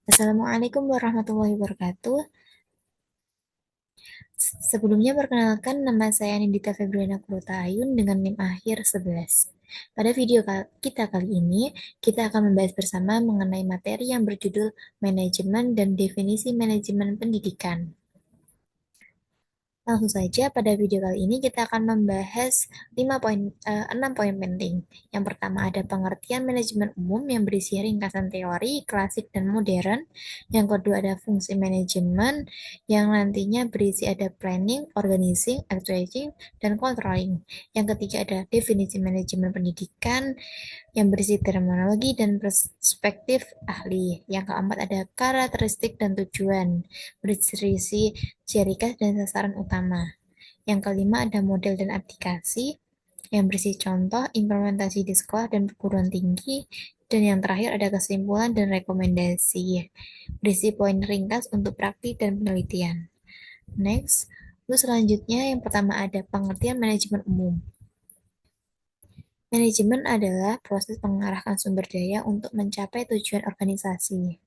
Assalamualaikum warahmatullahi wabarakatuh. Sebelumnya perkenalkan nama saya Nindita Febriana Kurutayun dengan NIM akhir 11. Pada video kita kali ini, kita akan membahas bersama mengenai materi yang berjudul Manajemen dan Definisi Manajemen Pendidikan. Langsung saja, pada video kali ini kita akan membahas 6 poin penting. Yang pertama ada pengertian manajemen umum yang berisi ringkasan teori, klasik, dan modern. Yang kedua ada fungsi manajemen yang nantinya berisi ada planning, organizing, actuating, dan controlling. Yang ketiga ada definisi manajemen pendidikan yang berisi terminologi dan perspektif ahli. Yang keempat ada karakteristik dan tujuan, berisi ciri khas dan sasaran utama. Yang kelima ada model dan aplikasi, yang berisi contoh implementasi di sekolah dan perguruan tinggi. Dan yang terakhir ada kesimpulan dan rekomendasi, berisi poin ringkas untuk praktik dan penelitian. Next, untuk selanjutnya yang pertama ada pengertian manajemen umum. Manajemen adalah proses mengarahkan sumber daya untuk mencapai tujuan organisasi.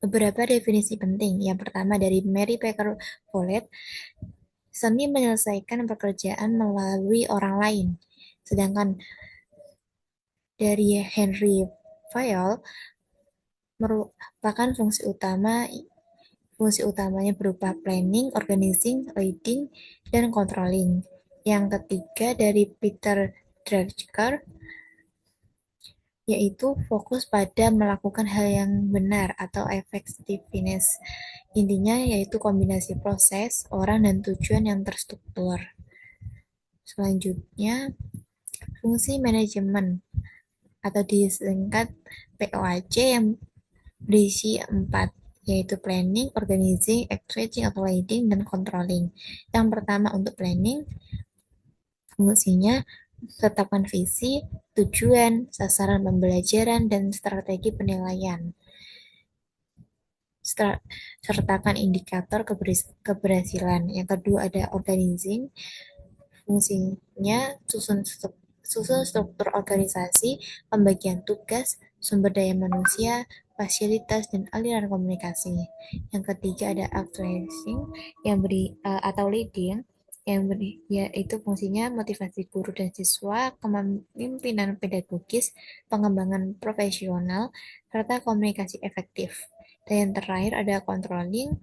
Beberapa definisi penting. Yang pertama dari Mary Baker Collett, seni menyelesaikan pekerjaan melalui orang lain. Sedangkan dari Henry Fayol, merupakan fungsi utamanya berupa planning, organizing, leading, dan controlling. Yang ketiga dari Peter Drucker, yaitu fokus pada melakukan hal yang benar atau effectiveness. Intinya yaitu kombinasi proses, orang, dan tujuan yang terstruktur. Selanjutnya, fungsi manajemen atau disingkat POAC yang berisi 4, yaitu planning, organizing, actuating atau leading, dan controlling. Yang pertama untuk planning, fungsinya tetapkan visi, tujuan, sasaran pembelajaran, dan strategi penilaian. Sertakan indikator keberhasilan. Yang kedua ada organizing, fungsinya susun struktur organisasi, pembagian tugas, sumber daya manusia, fasilitas, dan aliran komunikasi. Yang ketiga ada actualizing yang atau leading yang yaitu fungsinya motivasi guru dan siswa, kepemimpinan pedagogis, pengembangan profesional, serta komunikasi efektif. Dan yang terakhir ada controlling,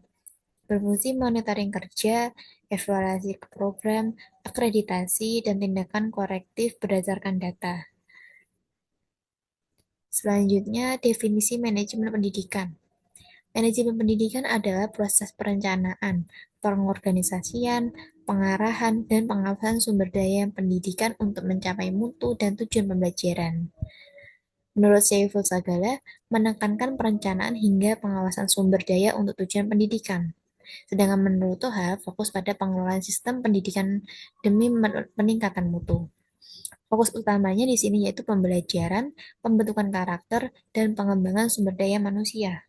berfungsi monitoring kerja, evaluasi program, akreditasi, dan tindakan korektif berdasarkan data. Selanjutnya, definisi manajemen pendidikan. Manajemen pendidikan adalah proses perencanaan, pengorganisasian, pengarahan, dan pengawasan sumber daya pendidikan untuk mencapai mutu dan tujuan pembelajaran. Menurut Syaiful Sagala, menekankan perencanaan hingga pengawasan sumber daya untuk tujuan pendidikan. Sedangkan menurut Toha, fokus pada pengelolaan sistem pendidikan demi peningkatan mutu. Fokus utamanya di sini yaitu pembelajaran, pembentukan karakter, dan pengembangan sumber daya manusia.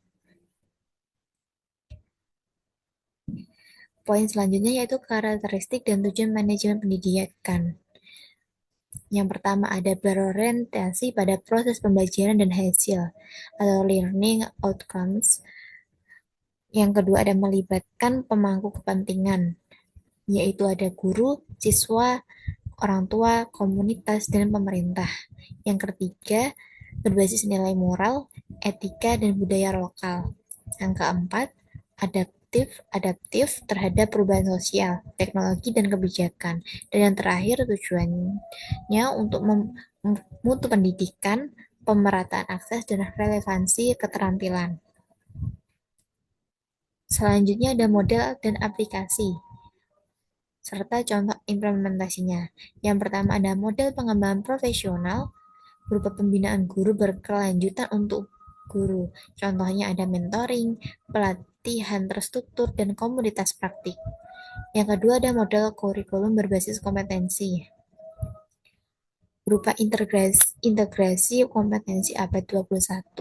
Poin selanjutnya yaitu karakteristik dan tujuan manajemen pendidikan. Yang pertama ada berorientasi pada proses pembelajaran dan hasil atau learning outcomes. Yang kedua ada melibatkan pemangku kepentingan, yaitu ada guru, siswa, orang tua, komunitas, dan pemerintah. Yang ketiga, berbasis nilai moral, etika, dan budaya lokal. Yang keempat, adaptif terhadap perubahan sosial, teknologi, dan kebijakan. Dan yang terakhir, tujuannya untuk mutu pendidikan, pemerataan akses, dan relevansi keterampilan. Selanjutnya ada model dan aplikasi serta contoh implementasinya. Yang pertama ada model pengembangan profesional berupa pembinaan guru berkelanjutan untuk guru. Contohnya ada mentoring, pelatihan terstruktur, dan komunitas praktik. Yang kedua ada model kurikulum berbasis kompetensi berupa integrasi kompetensi abad 21,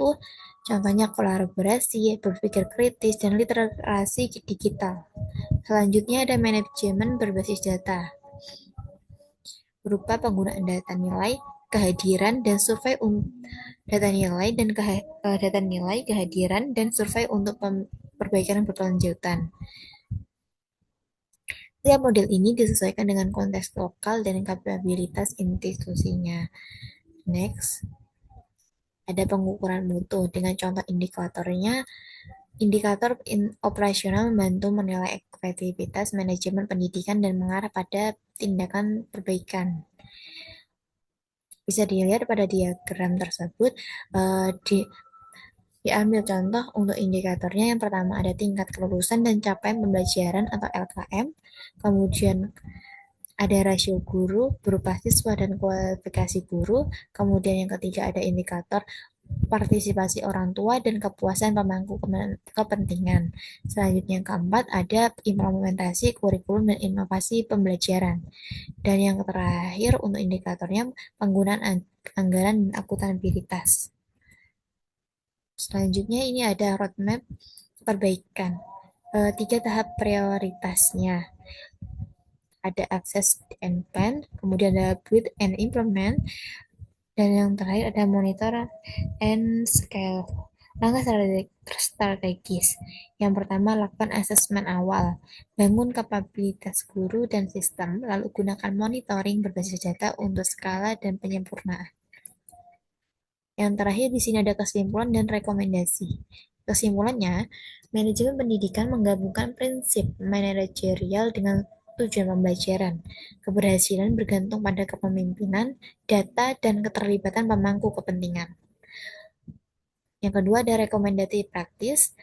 contohnya kolaborasi, berpikir kritis, dan literasi digital. Selanjutnya ada manajemen berbasis data berupa penggunaan data nilai, kehadiran dan survei data nilai dan data nilai kehadiran dan survei untuk perbaikan berkelanjutan. Setiap model ini disesuaikan dengan konteks lokal dan kapabilitas institusinya. Next, ada pengukuran mutu dengan contoh indikatornya. Indikator operasional membantu menilai efektivitas manajemen pendidikan dan mengarah pada tindakan perbaikan. Bisa dilihat pada diagram tersebut, diambil contoh untuk indikatornya. Yang pertama ada tingkat kelulusan dan capaian pembelajaran atau LKM, kemudian ada rasio guru berupa siswa dan kualifikasi guru, kemudian yang ketiga ada indikator partisipasi orang tua dan kepuasan pemangku kepentingan. Selanjutnya yang keempat ada implementasi kurikulum dan inovasi pembelajaran. Dan yang terakhir untuk indikatornya penggunaan anggaran dan akuntabilitas. Selanjutnya ini ada roadmap perbaikan. Tiga tahap prioritasnya. Ada access and plan, kemudian ada build and implement, dan yang terakhir ada monitor and scale. Langkah strategis. Yang pertama, lakukan asesmen awal. Bangun kapabilitas guru dan sistem, lalu gunakan monitoring berbasis data untuk skala dan penyempurnaan. Yang terakhir di sini ada kesimpulan dan rekomendasi. Kesimpulannya, manajemen pendidikan menggabungkan prinsip manajerial dengan tujuan pembelajaran. Keberhasilan bergantung pada kepemimpinan, data, dan keterlibatan pemangku kepentingan. Yang kedua ada rekomendasi praktis,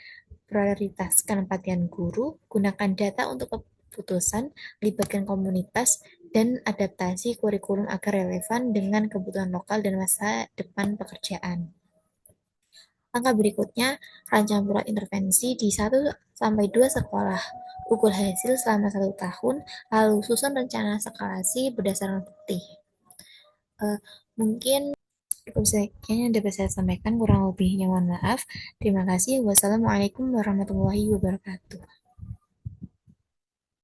prioritaskan pelatihan guru, gunakan data untuk keputusan, libatkan komunitas, dan adaptasi kurikulum agar relevan dengan kebutuhan lokal dan masa depan pekerjaan. Langkah berikutnya, rancang pola intervensi di 1 sampai 2 sekolah. Ukur hasil selama 1 tahun, lalu susun rencana eskalasi berdasarkan bukti. Uh, Mungkin cukup sekian yang dapat saya sampaikan, kurang lebihnya mohon maaf. Terima kasih. Wassalamualaikum warahmatullahi wabarakatuh.